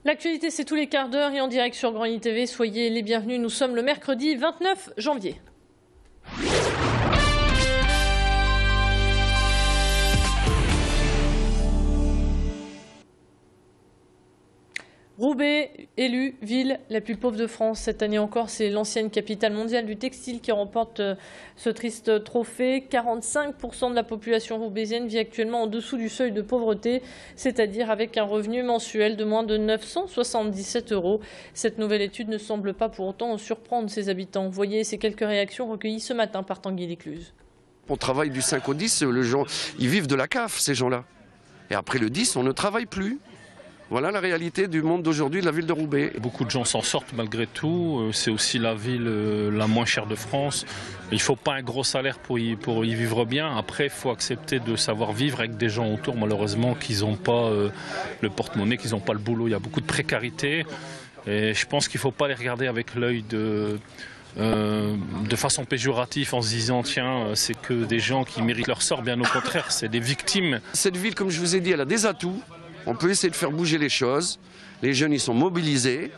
L'actualité, c'est tous les quarts d'heure et en direct sur Grand Nid TV. Soyez les bienvenus. Nous sommes le mercredi 29 janvier. Roubaix, élue ville la plus pauvre de France. Cette année encore, c'est l'ancienne capitale mondiale du textile qui remporte ce triste trophée. 45% de la population roubaisienne vit actuellement en dessous du seuil de pauvreté, c'est-à-dire avec un revenu mensuel de moins de 977 €. Cette nouvelle étude ne semble pas pour autant surprendre ses habitants. Voyez ces quelques réactions recueillies ce matin par Tanguy Lécluse. On travaille du 5 au 10, les gens, ils vivent de la CAF, ces gens-là. Et après le 10, on ne travaille plus. Voilà la réalité du monde d'aujourd'hui de la ville de Roubaix. Beaucoup de gens s'en sortent malgré tout. C'est aussi la ville la moins chère de France. Il ne faut pas un gros salaire pour y vivre bien. Après, il faut accepter de savoir vivre avec des gens autour, malheureusement, qui n'ont pas le porte-monnaie, qui n'ont pas le boulot. Il y a beaucoup de précarité. Et je pense qu'il ne faut pas les regarder avec l'œil de façon péjorative en se disant tiens, c'est que des gens qui méritent leur sort. Bien au contraire, c'est des victimes. Cette ville, comme je vous ai dit, elle a des atouts. On peut essayer de faire bouger les choses. Les jeunes, ils sont mobilisés,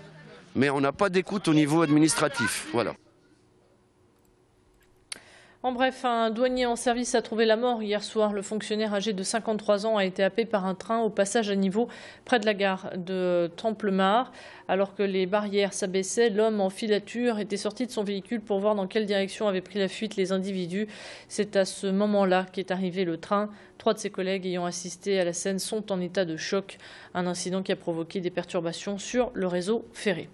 mais on n'a pas d'écoute au niveau administratif. Voilà. En bref, un douanier en service a trouvé la mort hier soir. Le fonctionnaire âgé de 53 ans a été happé par un train au passage à niveau près de la gare de Templemar. Alors que les barrières s'abaissaient, l'homme en filature était sorti de son véhicule pour voir dans quelle direction avaient pris la fuite les individus. C'est à ce moment-là qu'est arrivé le train. 3 de ses collègues ayant assisté à la scène sont en état de choc. Un incident qui a provoqué des perturbations sur le réseau ferré.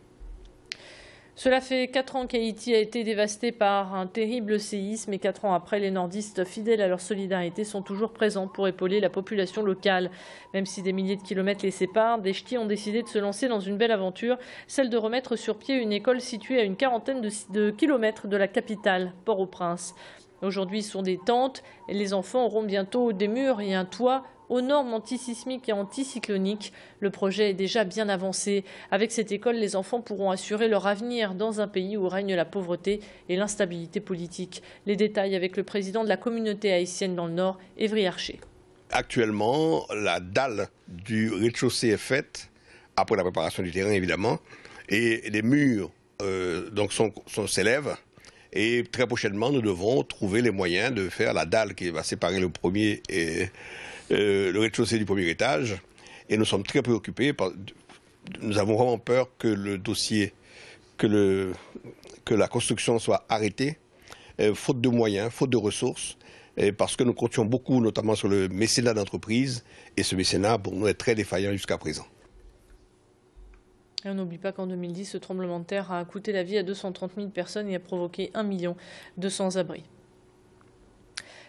Cela fait 4 ans qu'Haïti a été dévasté par un terrible séisme et 4 ans après, les nordistes fidèles à leur solidarité sont toujours présents pour épauler la population locale. Même si des milliers de kilomètres les séparent, des ch'tis ont décidé de se lancer dans une belle aventure, celle de remettre sur pied une école située à une quarantaine de kilomètres de la capitale, Port-au-Prince. Aujourd'hui, ce sont des tentes et les enfants auront bientôt des murs et un toit aux normes antisismiques et anticycloniques. Le projet est déjà bien avancé. Avec cette école, les enfants pourront assurer leur avenir dans un pays où règne la pauvreté et l'instabilité politique. Les détails avec le président de la communauté haïtienne dans le Nord, Évry Archer. Actuellement, la dalle du rez-de-chaussée est faite, après la préparation du terrain évidemment, et les murs s'élèvent. Et très prochainement, nous devrons trouver les moyens de faire la dalle qui va séparer le premier et le rez-de-chaussée du premier étage. Et nous sommes très préoccupés. Nous avons vraiment peur que le dossier, que la construction soit arrêtée, faute de moyens, faute de ressources, parce que nous comptions beaucoup, notamment sur le mécénat d'entreprise. Et ce mécénat, pour nous, est très défaillant jusqu'à présent. Et on n'oublie pas qu'en 2010, ce tremblement de terre a coûté la vie à 230 000 personnes et a provoqué 1 million de sans-abri.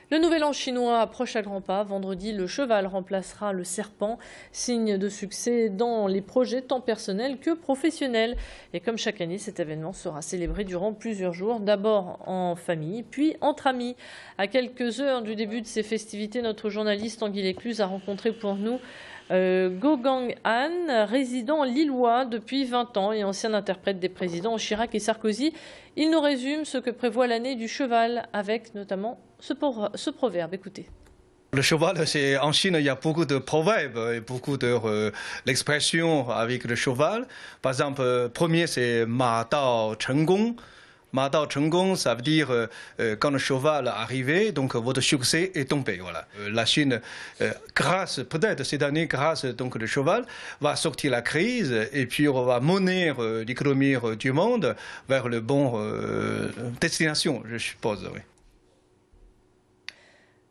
Le nouvel an chinois approche à grands pas. Vendredi, le cheval remplacera le serpent, signe de succès dans les projets tant personnels que professionnels. Et comme chaque année, cet événement sera célébré durant plusieurs jours, d'abord en famille, puis entre amis. À quelques heures du début de ces festivités, notre journaliste Tanguy Lécluse a rencontré pour nous Go Gang Han, résident lillois depuis 20 ans et ancien interprète des présidents Chirac et Sarkozy. Il nous résume ce que prévoit l'année du cheval avec notamment ce proverbe. Écoutez. Le cheval, en Chine, il y a beaucoup de proverbes et beaucoup d'expressions avec le cheval. Par exemple, premier, c'est Ma Dao Cheng Gong. Ma Dao Cheng Gong, ça veut dire quand le cheval est arrivé, donc votre succès est tombé. Voilà. La Chine, grâce, peut-être cette année, grâce donc le cheval, va sortir la crise et puis on va mener l'économie du monde vers le bon destination, je suppose. Oui.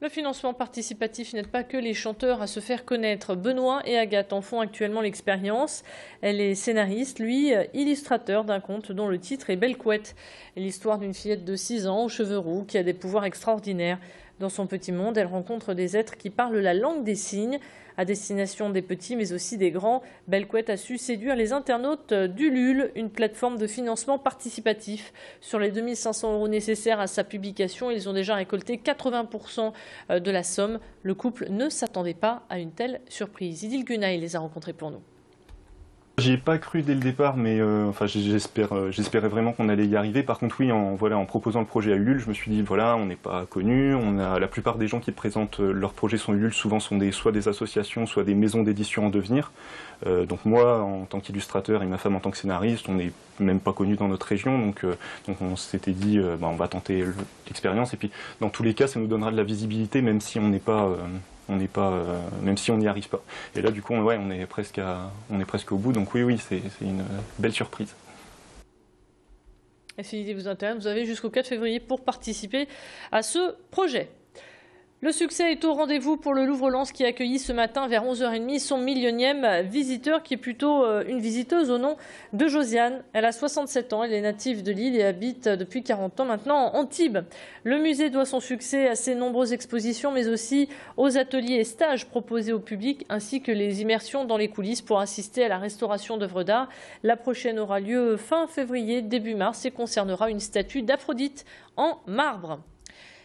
Le financement participatif n'aide pas que les chanteurs à se faire connaître. Benoît et Agathe en font actuellement l'expérience. Elle est scénariste, lui, illustrateur d'un conte dont le titre est Belle Couette. L'histoire d'une fillette de 6 ans aux cheveux roux qui a des pouvoirs extraordinaires. Dans son petit monde, elle rencontre des êtres qui parlent la langue des signes, à destination des petits mais aussi des grands. Belle Couette a su séduire les internautes d'Ulule, une plateforme de financement participatif. Sur les 2 500 € nécessaires à sa publication, ils ont déjà récolté 80% de la somme. Le couple ne s'attendait pas à une telle surprise. Idil Gunay les a rencontrés pour nous. J'y ai pas cru dès le départ, mais enfin, j'espérais vraiment qu'on allait y arriver. Par contre, oui, en proposant le projet à Ulule, je me suis dit, voilà, on n'est pas connu. La plupart des gens qui présentent leurs projets sont Ulule, souvent sont soit des associations, soit des maisons d'édition en devenir. Donc moi, en tant qu'illustrateur et ma femme en tant que scénariste, on n'est même pas connus dans notre région. Donc on s'était dit, on va tenter l'expérience. Et puis, dans tous les cas, ça nous donnera de la visibilité, même si on n'est pas... même si on n'y arrive pas. Et là, du coup, ouais, on est presque au bout. Donc oui, c'est une belle surprise. Et si l'idée vous intéresse, vous avez jusqu'au 4 février pour participer à ce projet. Le succès est au rendez-vous pour le Louvre-Lens qui a accueilli ce matin vers 11h30 son millionième visiteur, qui est plutôt une visiteuse au nom de Josiane. Elle a 67 ans, elle est native de Lille et habite depuis 40 ans maintenant en Antibes. Le musée doit son succès à ses nombreuses expositions, mais aussi aux ateliers et stages proposés au public, ainsi que les immersions dans les coulisses pour assister à la restauration d'œuvres d'art. La prochaine aura lieu fin février, début mars, et concernera une statue d'Aphrodite en marbre.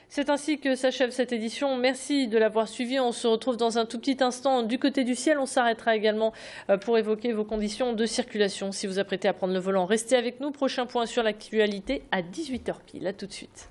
C'est ainsi que s'achève cette édition. Merci de l'avoir suivi. On se retrouve dans un tout petit instant du côté du ciel. On s'arrêtera également pour évoquer vos conditions de circulation. Si vous apprêtez à prendre le volant, restez avec nous. Prochain point sur l'actualité à 18h pile. À tout de suite.